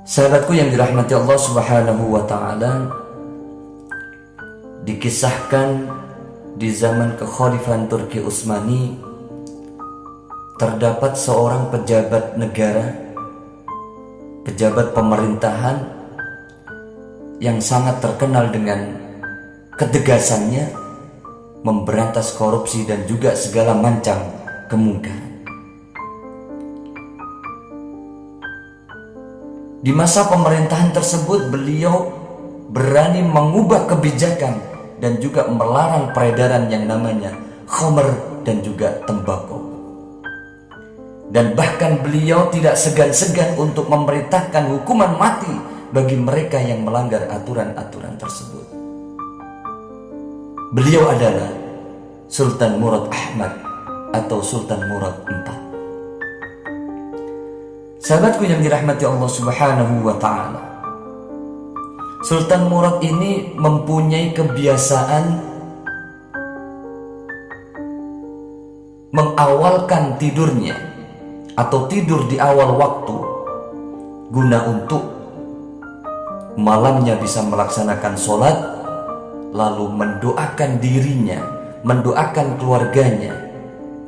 Sahabatku yang dirahmati Allah Subhanahu wa Ta'ala, dikisahkan di zaman kekhalifahan Turki Utsmani terdapat seorang pejabat negara, pejabat pemerintahan yang sangat terkenal dengan ketegasannya memberantas korupsi dan juga segala macam kemungkaran. Di masa pemerintahan tersebut beliau berani mengubah kebijakan dan juga melarang peredaran yang namanya khamr dan juga tembakau. Dan bahkan beliau tidak segan-segan untuk memerintahkan hukuman mati bagi mereka yang melanggar aturan-aturan tersebut. Beliau adalah Sultan Murad Ahmad atau Sultan Murad IV. Sahabatku yang dirahmati Allah Subhanahu wa Ta'ala, Sultan Murad ini mempunyai kebiasaan mengawalkan tidurnya atau tidur di awal waktu guna untuk malamnya bisa melaksanakan sholat, lalu mendoakan dirinya, mendoakan keluarganya,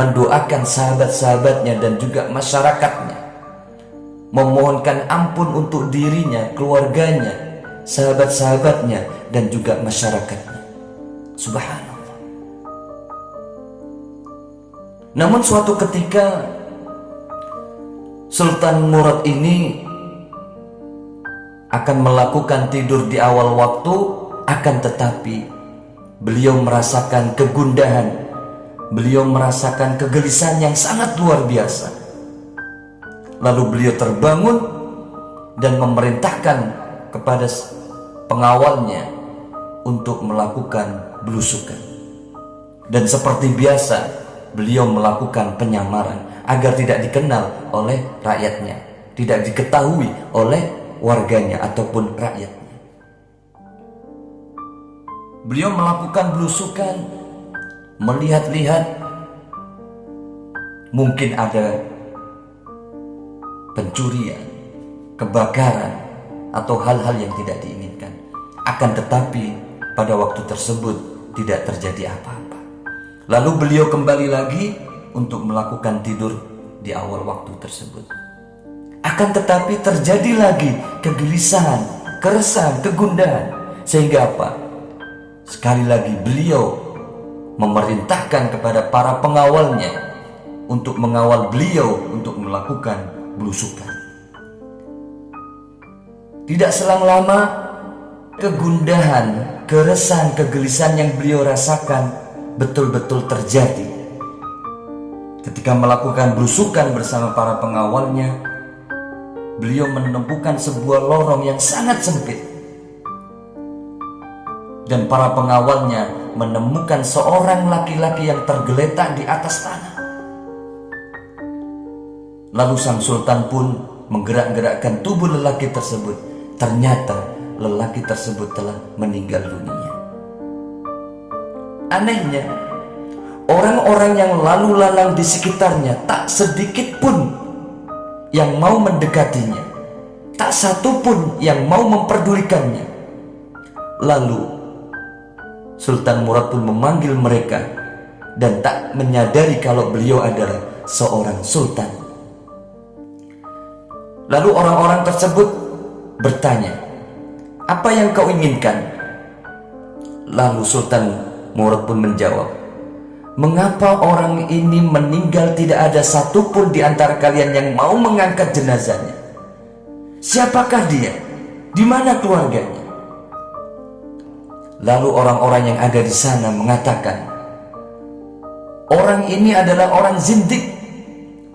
mendoakan sahabat-sahabatnya dan juga masyarakatnya, memohonkan ampun untuk dirinya, keluarganya, sahabat-sahabatnya dan juga masyarakatnya. Subhanallah. Namun suatu ketika Sultan Murad ini akan melakukan tidur di awal waktu, akan tetapi beliau merasakan kegundahan, beliau merasakan kegelisahan yang sangat luar biasa. Lalu beliau terbangun dan memerintahkan kepada pengawalnya untuk melakukan belusukan. Dan seperti biasa, beliau melakukan penyamaran agar tidak dikenal oleh rakyatnya, tidak diketahui oleh warganya ataupun rakyatnya. Beliau melakukan belusukan, melihat-lihat, mungkin ada pencurian, kebakaran, atau hal-hal yang tidak diinginkan. Akan tetapi pada waktu tersebut tidak terjadi apa-apa. Lalu beliau kembali lagi untuk melakukan tidur di awal waktu tersebut. Akan tetapi terjadi lagi kegelisahan, keresahan, kegundahan. Sehingga apa? Sekali lagi beliau memerintahkan kepada para pengawalnya untuk mengawal beliau untuk melakukan belusukan. Tidak selang lama, kegundahan, keresahan, kegelisahan yang beliau rasakan betul-betul terjadi. Ketika melakukan belusukan bersama para pengawalnya, beliau menemukan sebuah lorong yang sangat sempit. Dan para pengawalnya menemukan seorang laki-laki yang tergeletak di atas tanah. Lalu sang sultan pun menggerak-gerakkan tubuh lelaki tersebut. Ternyata lelaki tersebut telah meninggal dunia. Anehnya, orang-orang yang lalu lalang di sekitarnya tak sedikit pun yang mau mendekatinya, tak satu pun yang mau memperdulikannya. Lalu Sultan Murad pun memanggil mereka dan tak menyadari kalau beliau adalah seorang sultan. Lalu orang-orang tersebut bertanya, "Apa yang kau inginkan?" Lalu Sultan Murad pun menjawab, "Mengapa orang ini meninggal tidak ada satupun di antara kalian yang mau mengangkat jenazahnya? Siapakah dia? Di mana keluarganya?" Lalu orang-orang yang ada di sana mengatakan, "Orang ini adalah orang zindik,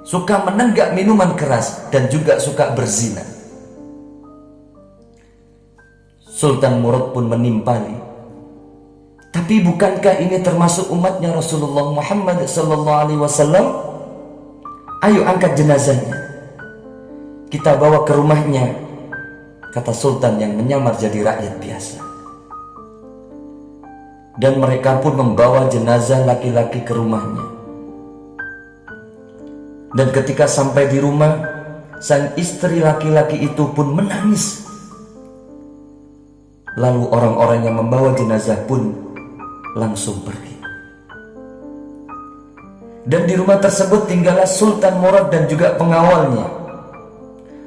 suka menenggak minuman keras dan juga suka berzina." Sultan Murad pun menimpali, "Tapi bukankah ini termasuk umatnya Rasulullah Muhammad SAW? Ayo angkat jenazahnya, kita bawa ke rumahnya," kata sultan yang menyamar jadi rakyat biasa. Dan mereka pun membawa jenazah laki-laki ke rumahnya. Dan ketika sampai di rumah, sang istri laki-laki itu pun menangis. Lalu orang-orang yang membawa jenazah pun langsung pergi. Dan di rumah tersebut tinggallah Sultan Murad dan juga pengawalnya.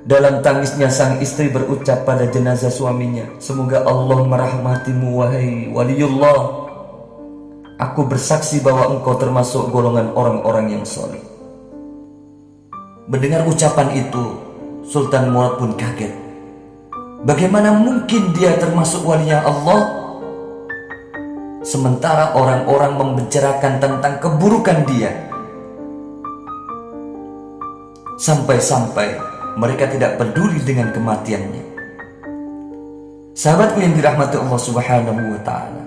Dalam tangisnya sang istri berucap pada jenazah suaminya, "Semoga Allah merahmatimu wahai waliullah. Aku bersaksi bahwa engkau termasuk golongan orang-orang yang soleh." Mendengar ucapan itu, Sultan Murad pun kaget. Bagaimana mungkin dia termasuk walinya Allah, sementara orang-orang membicarakan tentang keburukan dia. Sampai-sampai mereka tidak peduli dengan kematiannya. Sahabatku yang dirahmati Allah Subhanahu wa ta'ala.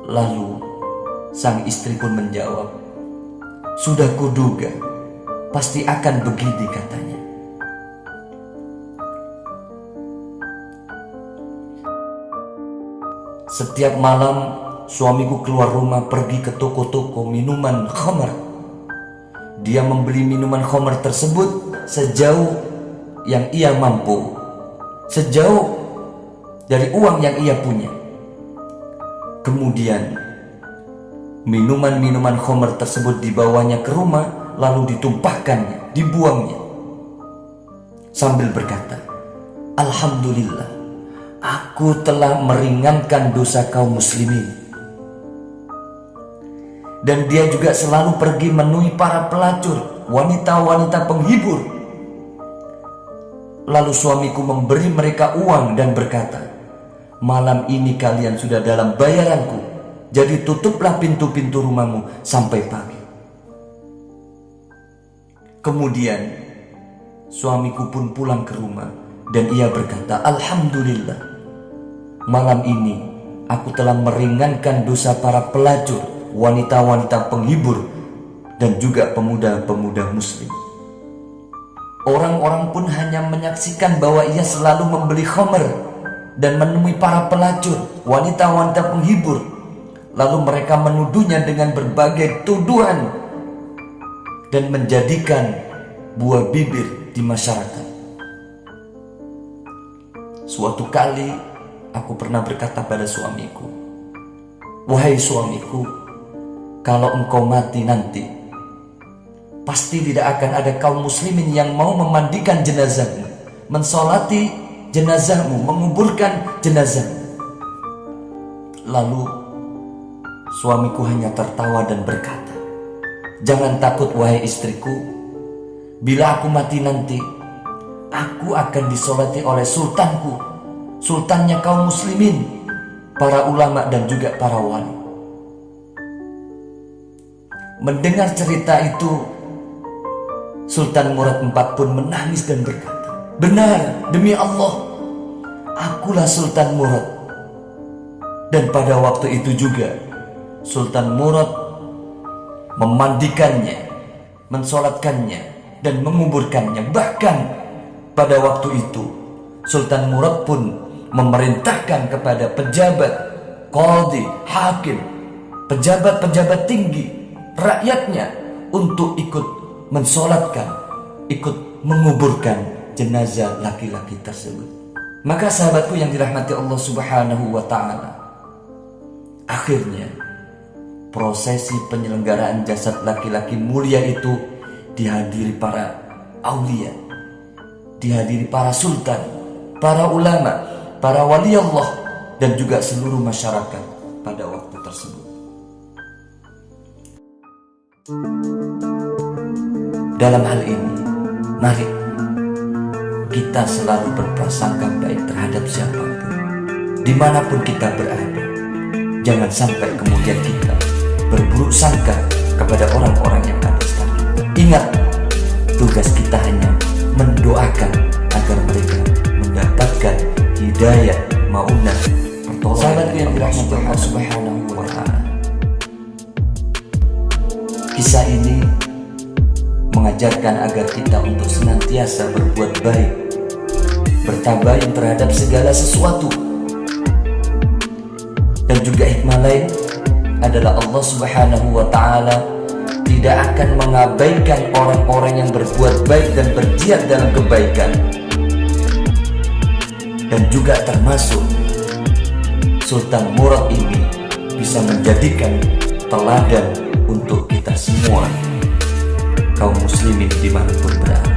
Lalu sang istri pun menjawab, "Sudah kuduga, pasti akan begini," katanya. Setiap malam suamiku keluar rumah pergi ke toko-toko minuman khamar. Dia membeli minuman khamar tersebut sejauh yang ia mampu, sejauh dari uang yang ia punya. Kemudian minuman-minuman khamar tersebut dibawanya ke rumah, lalu ditumpahkannya, dibuangnya, sambil berkata, "Alhamdulillah, aku telah meringankan dosa kaum muslimin." Dan dia juga selalu pergi menemui para pelacur, wanita-wanita penghibur. Lalu suamiku memberi mereka uang dan berkata, "Malam ini kalian sudah dalam bayaranku, jadi tutuplah pintu-pintu rumahmu sampai pagi." Kemudian suamiku pun pulang ke rumah dan ia berkata, "Alhamdulillah, malam ini aku telah meringankan dosa para pelacur, wanita-wanita penghibur, dan juga pemuda-pemuda muslim." Orang-orang pun hanya menyaksikan bahwa ia selalu membeli khamr dan menemui para pelacur, wanita-wanita penghibur. Lalu mereka menuduhnya dengan berbagai tuduhan dan menjadikan buah bibir di masyarakat. Suatu kali aku pernah berkata pada suamiku, "Wahai suamiku, kalau engkau mati nanti, pasti tidak akan ada kaum muslimin yang mau memandikan jenazahmu, mensolati jenazahmu, menguburkan jenazahmu." Lalu suamiku hanya tertawa dan berkata, "Jangan takut wahai istriku, bila aku mati nanti, aku akan disolati oleh sultanku, sultannya kaum muslimin, para ulama dan juga para wali." Mendengar cerita itu, Sultan Murad IV pun menangis dan berkata, "Benar, demi Allah, akulah Sultan Murad." Dan pada waktu itu juga Sultan Murad memandikannya, mensolatkannya, dan menguburkannya. Bahkan pada waktu itu Sultan Murad pun memerintahkan kepada pejabat, qadhi, hakim, pejabat-pejabat tinggi, rakyatnya untuk ikut mensolatkan, ikut menguburkan jenazah laki-laki tersebut. Maka sahabatku yang dirahmati Allah Subhanahu wa ta'ala, akhirnya prosesi penyelenggaraan jasad laki-laki mulia itu dihadiri para aulia, dihadiri para sultan, para ulama, para wali Allah, dan juga seluruh masyarakat pada waktu tersebut. Dalam hal ini, mari kita selalu berprasangka baik terhadap siapapun, dimanapun kita berada. Jangan sampai kemudian kita berburuk sangka kepada orang-orang yang ada sekitar. Ingat, tugas kita hanya mendoakan agar mereka mendapatkan hidayah, maunah, pertolongan. Sahabatku yang dirahmati Allah Subhanahu wa ta'ala, kisah ini mengajarkan agar kita untuk senantiasa berbuat baik, bertabayun terhadap segala sesuatu. Dan juga hikmah lain adalah Allah Subhanahu wa ta'ala tidak akan mengabaikan orang-orang yang berbuat baik dan berjihad dalam kebaikan. Dan juga termasuk Sultan Murad ini bisa menjadikan teladan untuk kita semua, kaum muslimin dimanapun berada.